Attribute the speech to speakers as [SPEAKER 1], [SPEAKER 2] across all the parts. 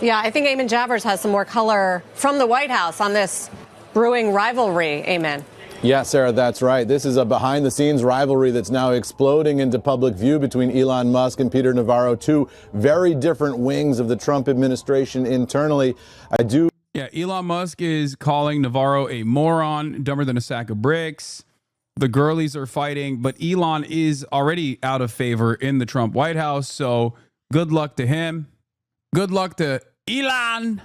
[SPEAKER 1] Yeah, I think Eamon Javers has some more color from the White House on this brewing rivalry. Eamon.
[SPEAKER 2] Yeah, Sarah, that's right. This is a behind-the-scenes rivalry that's now exploding into public view between Elon Musk and Peter Navarro, two very different wings of the Trump administration internally.
[SPEAKER 3] Yeah, Elon Musk is calling Navarro a moron, dumber than a sack of bricks. The girlies are fighting, but Elon is already out of favor in the Trump White House, so good luck to him. Good luck to Elon.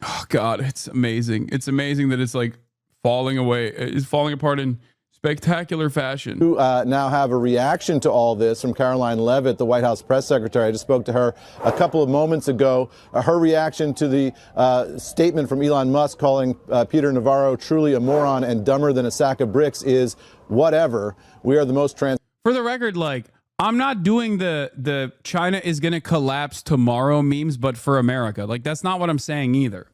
[SPEAKER 3] Oh, God, it's amazing. It's amazing that it's like falling away. It's falling apart in spectacular fashion.
[SPEAKER 2] To now have a reaction to all this from Caroline Leavitt, the White House press secretary. I just spoke to her a couple of moments ago. Her reaction to the statement from Elon Musk calling Peter Navarro truly a moron and dumber than a sack of bricks is whatever. We are the most
[SPEAKER 3] For the record, like, I'm not doing the China is going to collapse tomorrow memes, but for America. Like, that's not what I'm saying either.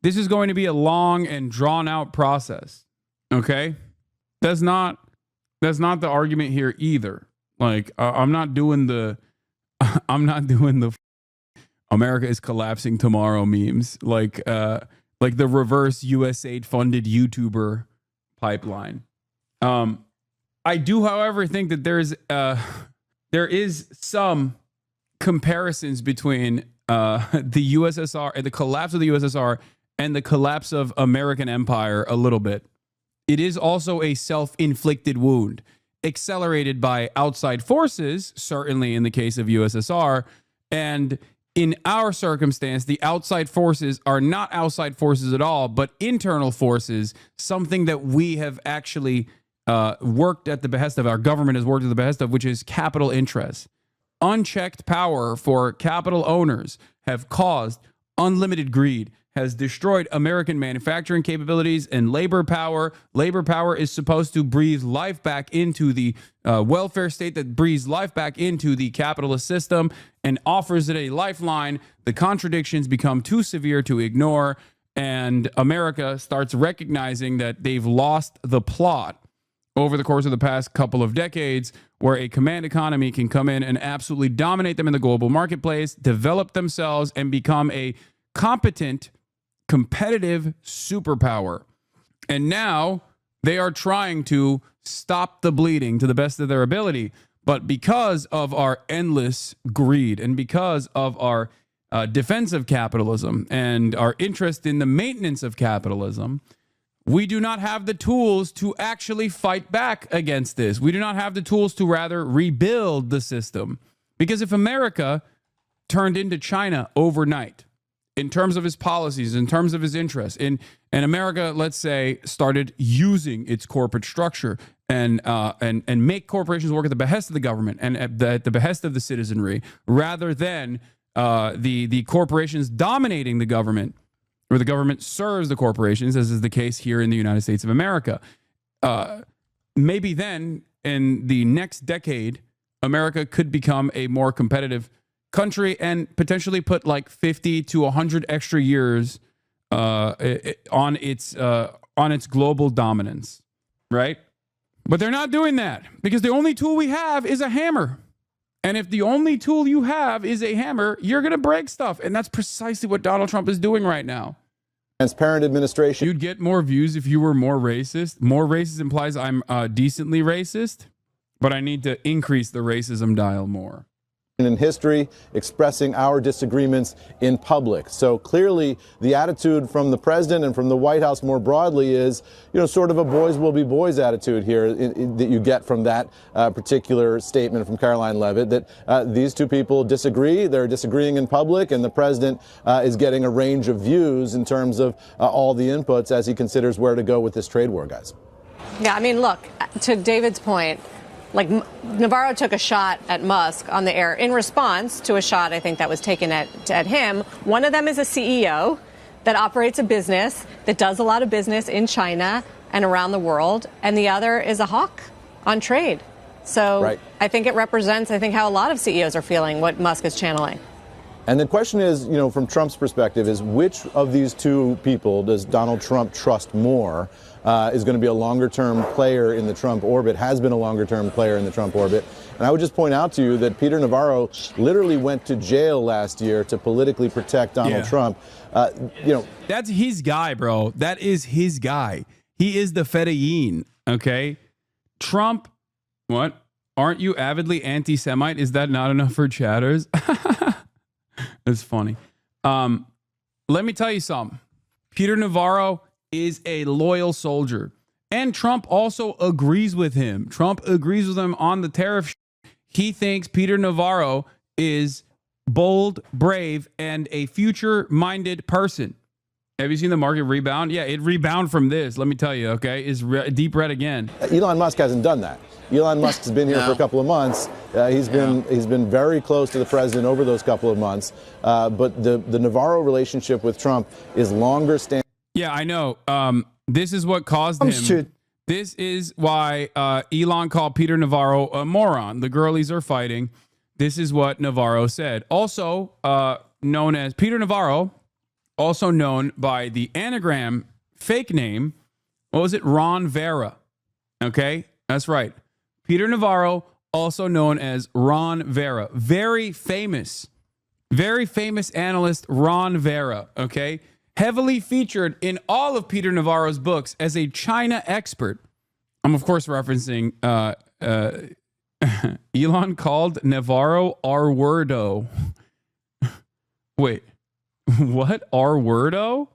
[SPEAKER 3] This is going to be a long and drawn out process. Okay? That's not the argument here either. Like, I'm not doing the America is collapsing tomorrow memes like the reverse USAID funded YouTuber pipeline. I do, however, think that there is some comparisons between the USSR and the collapse of the USSR and the collapse of American empire a little bit. It is also a self-inflicted wound, accelerated by outside forces, certainly in the case of USSR. And in our circumstance, the outside forces are not outside forces at all, but internal forces, something that we have actually worked at the behest of, our government has worked at the behest of, which is capital interests. Unchecked power for capital owners have caused unlimited greed, has destroyed American manufacturing capabilities and labor power. Labor power is supposed to breathe life back into the welfare state that breathes life back into the capitalist system and offers it a lifeline. The contradictions become too severe to ignore, and America starts recognizing that they've lost the plot over the course of the past couple of decades, where a command economy can come in and absolutely dominate them in the global marketplace, develop themselves, and become a competent, competitive superpower. And now they are trying to stop the bleeding to the best of their ability. But because of our endless greed and because of our defense of capitalism and our interest in the maintenance of capitalism, we do not have the tools to actually fight back against this. We do not have the tools to rather rebuild the system. Because if America turned into China overnight, in terms of his policies, in terms of his interests, and America, let's say, started using its corporate structure and make corporations work at the behest of the government and at the behest of the citizenry, rather than the corporations dominating the government, or the government serves the corporations, as is the case here in the United States of America. Maybe then, in the next decade, America could become a more competitive country and potentially put like 50 to 100 extra years on its global dominance, right? But they're not doing that because the only tool we have is a hammer. And if the only tool you have is a hammer, you're going to break stuff. And that's precisely what Donald Trump is doing right now.
[SPEAKER 2] Transparent administration.
[SPEAKER 3] You'd get more views if you were more racist. More racist implies I'm decently racist, but I need to increase the racism dial more.
[SPEAKER 2] In history, expressing our disagreements in public. So clearly the attitude from the president and from the White House more broadly is, sort of a boys will be boys attitude here that you get from that particular statement from Caroline Leavitt, that these two people disagree, they're disagreeing in public, and the president is getting a range of views in terms of all the inputs as he considers where to go with this trade war, guys.
[SPEAKER 1] Yeah, I mean, look, to David's point, like Navarro took a shot at Musk on the air in response to a shot, I think, that was taken at him. One of them is a CEO that operates a business that does a lot of business in China and around the world. And the other is a hawk on trade. So right. I think it represents, how a lot of CEOs are feeling what Musk is channeling.
[SPEAKER 2] And the question is, from Trump's perspective, is which of these two people does Donald Trump trust more? Is going to be a longer-term player in the Trump orbit, has been a longer-term player in the Trump orbit, And I would just point out to you that Peter Navarro literally went to jail last year to politically protect Donald Trump.
[SPEAKER 3] That's his guy, bro. That is his guy. He is the Fedayeen, okay? Trump, what? Aren't you avidly anti-Semite? Is that not enough for chatters? That's funny. Let me tell you something. Peter Navarro is a loyal soldier. And Trump also agrees with him. Trump agrees with him on the tariff. He thinks Peter Navarro is bold, brave, and a future-minded person. Have you seen the market rebound? Yeah, it rebound from this. Let me tell you, okay? It's deep red again.
[SPEAKER 2] Elon Musk hasn't done that. Elon Musk has been here for a couple of months. He's been very close to the president over those couple of months. But the Navarro relationship with Trump is longer standing.
[SPEAKER 3] Yeah, I know. This is what caused him. This is why Elon called Peter Navarro a moron. The girlies are fighting. This is what Navarro said. Also known as Peter Navarro, also known by the anagram fake name. What was it? Ron Vera. Okay, that's right. Peter Navarro, also known as Ron Vera. Very famous analyst Ron Vera. Okay. Heavily featured in all of Peter Navarro's books as a China expert. I'm, of course, referencing Elon called Navarro R-wordo. Wait, what? R-wordo?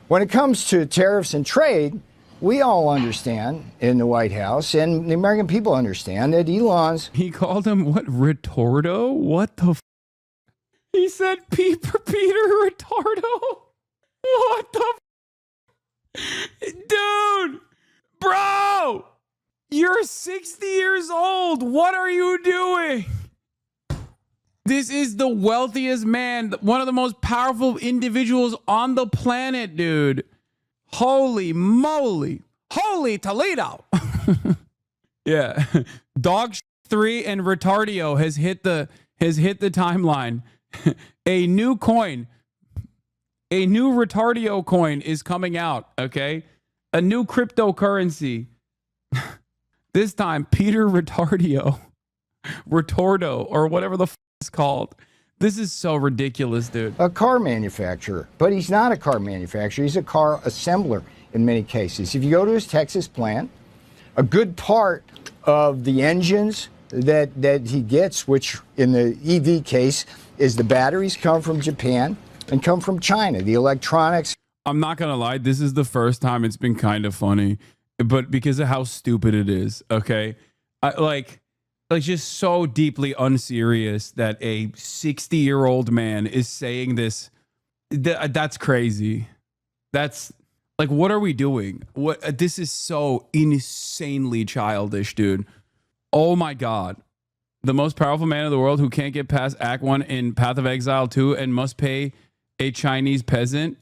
[SPEAKER 4] When it comes to tariffs and trade, we all understand in the White House, and the American people understand that Elon's...
[SPEAKER 3] He called him, what, retordo? What the He said Peter Retardo? What the dude, bro, you're 60 years old. What are you doing? This is the wealthiest man, one of the most powerful individuals on the planet, dude. Holy moly. Holy Toledo. Yeah. Dog 3 and Retardio has hit the timeline. A new coin. A new Retardio coin is coming out, okay? A new cryptocurrency. This time, Peter Retardio. Retordo, or whatever the it's called. This is so ridiculous, dude.
[SPEAKER 4] A car manufacturer, but he's not a car manufacturer. He's a car assembler in many cases. If you go to his Texas plant, a good part of the engines that he gets, which in the EV case is the batteries, come from Japan and come from China. The electronics.
[SPEAKER 3] I'm not going to lie. This is the first time it's been kind of funny, but because of how stupid it is, okay? Like just so deeply unserious that a 60-year-old man is saying this. That's crazy. That's like, what are we doing? This is so insanely childish, dude. Oh my God. The most powerful man in the world who can't get past Act 1 in Path of Exile 2 and must pay a Chinese peasant.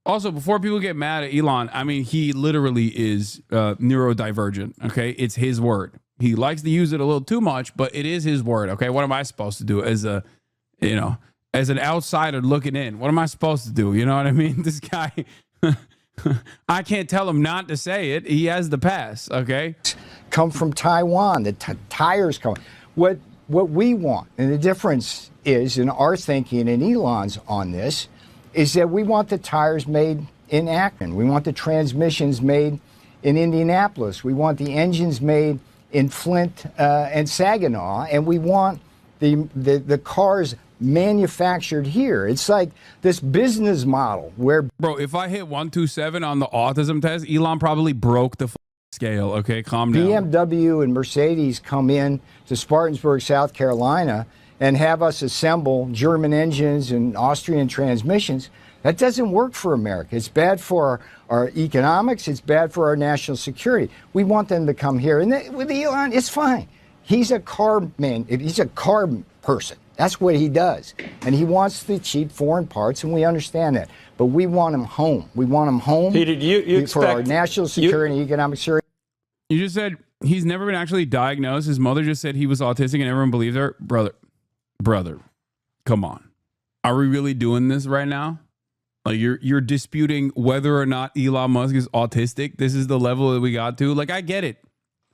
[SPEAKER 3] Also, before people get mad at Elon, I mean, he literally is neurodivergent. Okay. It's his word. He likes to use it a little too much, but it is his word. Okay. What am I supposed to do as an outsider looking in? What am I supposed to do? You know what I mean? This guy, I can't tell him not to say it. He has the pass. Okay.
[SPEAKER 4] Come from Taiwan. The tires come. What we want, and the difference is in our thinking and Elon's on this, is that we want the tires made in Akron. We want the transmissions made in Indianapolis. We want the engines made in Flint and Saginaw, and we want the cars manufactured here. It's like this business model where...
[SPEAKER 3] Bro, if I hit 127 on the autism test, Elon probably broke the scale. Okay, calm down.
[SPEAKER 4] BMW and Mercedes come in to Spartanburg, South Carolina, and have us assemble German engines and Austrian transmissions. That doesn't work for America. It's bad for our economics. It's bad for our national security. We want them to come here. And with Elon, it's fine. He's a car man. He's a car person. That's what he does. And he wants the cheap foreign parts, and we understand that. But we want him home. We want him home
[SPEAKER 5] Peter,
[SPEAKER 4] for our national security and economic security.
[SPEAKER 3] You just said he's never been actually diagnosed. His mother just said he was autistic and everyone believes her. Brother, come on. Are we really doing this right now? Like you're disputing whether or not Elon Musk is autistic. This is the level that we got to. Like, I get it.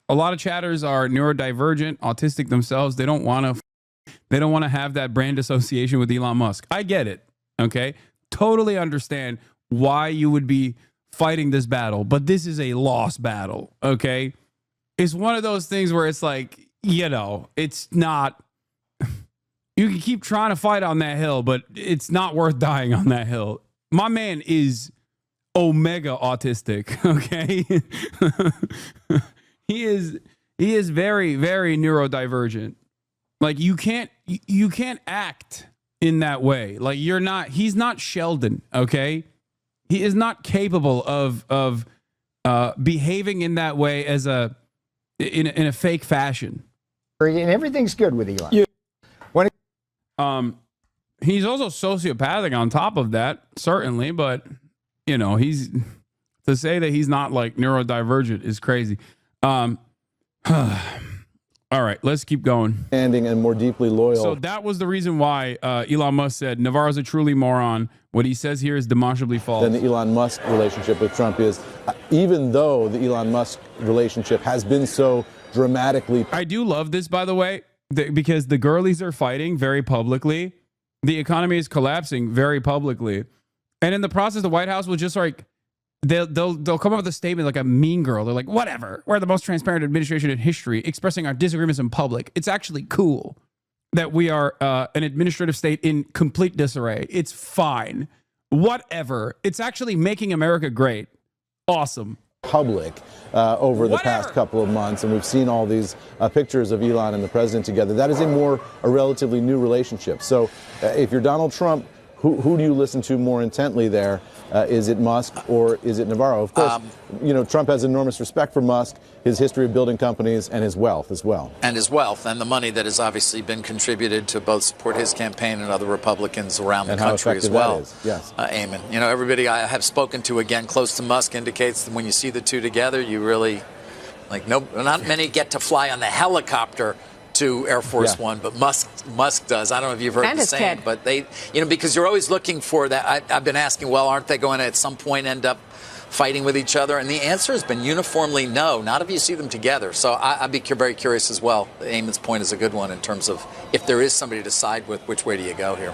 [SPEAKER 3] a lot of chatters are neurodivergent, autistic themselves. They don't want to have that brand association with Elon Musk. I get it. Okay. Totally understand why you would be fighting this battle, but this is a lost battle. Okay. It's one of those things where it's like, it's not, you can keep trying to fight on that hill, but it's not worth dying on that hill. My man is omega autistic. Okay. He is very, very neurodivergent. Like you can't act in that way. Like he's not Sheldon. Okay. He is not capable of behaving in that way as in a fake fashion.
[SPEAKER 4] And everything's good with Elon. Yeah.
[SPEAKER 3] He's also sociopathic on top of that, certainly, but he's to say that he's not like neurodivergent is crazy. All right, let's keep going.
[SPEAKER 2] And more deeply loyal.
[SPEAKER 3] So that was the reason why Elon Musk said Navarro's a truly moron. What he says here is demonstrably false.
[SPEAKER 2] Then the Elon Musk relationship with Trump is, even though the Elon Musk relationship has been so dramatically.
[SPEAKER 3] I do love this, by the way, because the girlies are fighting very publicly. The economy is collapsing very publicly. And in the process, the White House will just like, they'll come up with a statement like a mean girl. They're like, whatever, we're the most transparent administration in history, expressing our disagreements in public. It's actually cool that we are an administrative state in complete disarray. It's fine. Whatever. It's actually making America great. Awesome.
[SPEAKER 2] Public over the past couple of months, and we've seen all these pictures of Elon and the president together. That is a relatively new relationship. So if you're Donald Trump, who do you listen to more intently there? Is it Musk or is it Navarro? Of course, Trump has enormous respect for Musk, his history of building companies, and his wealth as well.
[SPEAKER 5] And his wealth and the money that has obviously been contributed to both support his campaign and other Republicans around the country as well.
[SPEAKER 2] Yes.
[SPEAKER 5] Eamon, everybody I have spoken to, again, close to Musk indicates that when you see the two together, you really, not many get to fly on the helicopter to Air Force One, but Musk does. I don't know if you've heard the same, but they, because you're always looking for that. I've been asking, well, aren't they going to at some point end up fighting with each other? And the answer has been uniformly no. Not if you see them together. So I'd be very curious as well. Eamon's point is a good one in terms of if there is somebody to side with, which way do you go here?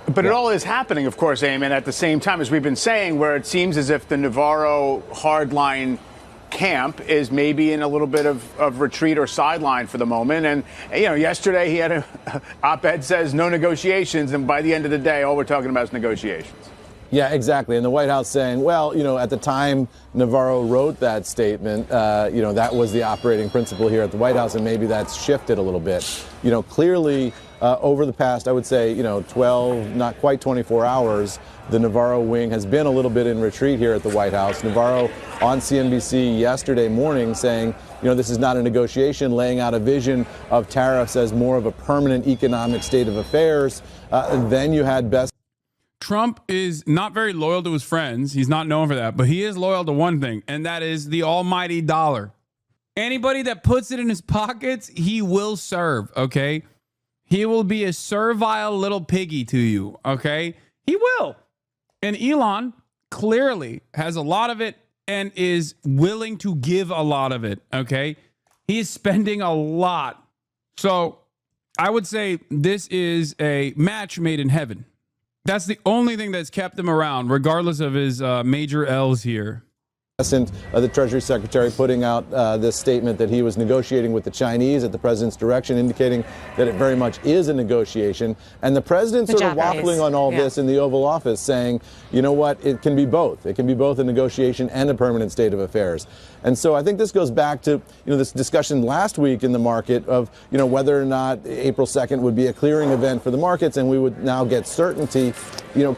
[SPEAKER 6] But it all is happening, of course, Eamon, at the same time, as we've been saying, where it seems as if the Navarro hardline camp is maybe in a little bit of retreat or sideline for the moment. And, yesterday he had an op-ed says no negotiations. And by the end of the day, all we're talking about is negotiations.
[SPEAKER 2] Yeah, exactly. And the White House saying, well, at the time Navarro wrote that statement, that was the operating principle here at the White House. And maybe that's shifted a little bit. Clearly over the past, I would say, 12, not quite 24 hours, the Navarro wing has been a little bit in retreat here at the White House. Navarro on CNBC yesterday morning saying, this is not a negotiation, laying out a vision of tariffs as more of a permanent economic state of affairs. Then you had
[SPEAKER 3] Trump is not very loyal to his friends. He's not known for that, but he is loyal to one thing, and that is the almighty dollar. Anybody that puts it in his pockets, he will serve, okay? He will be a servile little piggy to you, okay? He will. And Elon clearly has a lot of it and is willing to give a lot of it, okay? He is spending a lot. So I would say this is a match made in heaven. That's the only thing that's kept him around, regardless of his major L's here.
[SPEAKER 2] The Treasury Secretary putting out this statement that he was negotiating with the Chinese at the president's direction, indicating that it very much is a negotiation. And the president sort of waffling on all this in the Oval Office, saying, you know what, it can be both. It can be both a negotiation and a permanent state of affairs. And so I think this goes back to, this discussion last week in the market of, whether or not April 2nd would be a clearing event for the markets and we would now get certainty.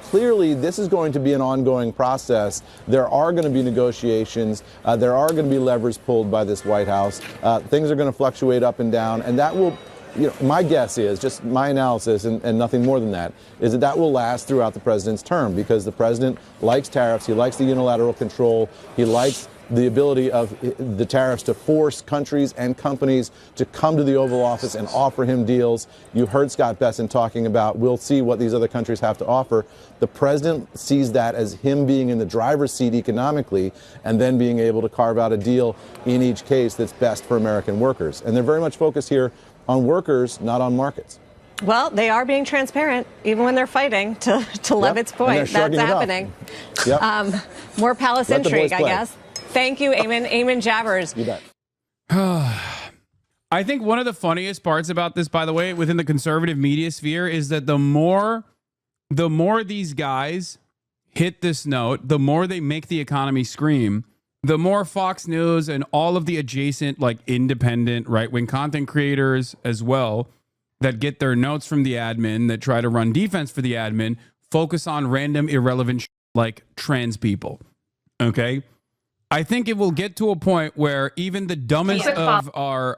[SPEAKER 2] Clearly this is going to be an ongoing process. There are going to be negotiations. There are going to be levers pulled by this White House. Things are going to fluctuate up and down, and that will, my guess is, just my analysis and nothing more than that, is that will last throughout the president's term, because the president likes tariffs. He likes the unilateral control. He likes the ability of the tariffs to force countries and companies to come to the Oval Office and offer him deals. You heard Scott Besson talking about, we'll see what these other countries have to offer. The president sees that as him being in the driver's seat economically and then being able to carve out a deal in each case that's best for American workers. And they're very much focused here on workers, not on markets.
[SPEAKER 1] Well, they are being transparent, even when they're fighting, to Levitt's point. That's happening. More palace intrigue, I guess. Thank you, Eamon Jabbers.
[SPEAKER 2] You bet.
[SPEAKER 3] I think one of the funniest parts about this, by the way, within the conservative media sphere, is that the more these guys hit this note, the more they make the economy scream, the more Fox News and all of the adjacent, like, independent right-wing content creators as well, that get their notes from the admin, that try to run defense for the admin, focus on random irrelevant like trans people. Okay? I think it will get to a point where even the dumbest of our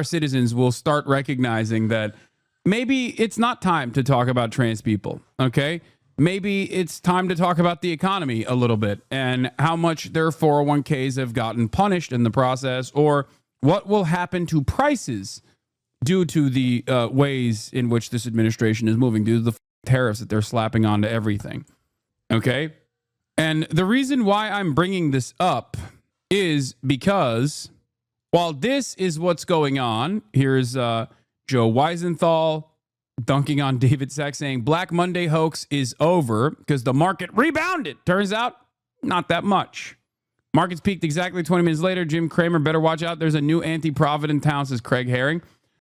[SPEAKER 3] citizens will start recognizing that maybe it's not time to talk about trans people. Okay? Maybe it's time to talk about the economy a little bit and how much their 401ks have gotten punished in the process, or what will happen to prices due to the ways in which this administration is moving, due to the tariffs that they're slapping onto everything. Okay? And the reason why I'm bringing this up is because while this is what's going on, here's Joe Weisenthal dunking on David Sack saying Black Monday hoax is over because the market rebounded. Turns out, not that much. Markets peaked exactly 20 minutes later. Jim Cramer, better watch out. There's a new anti-profit in town, says Craig Herring.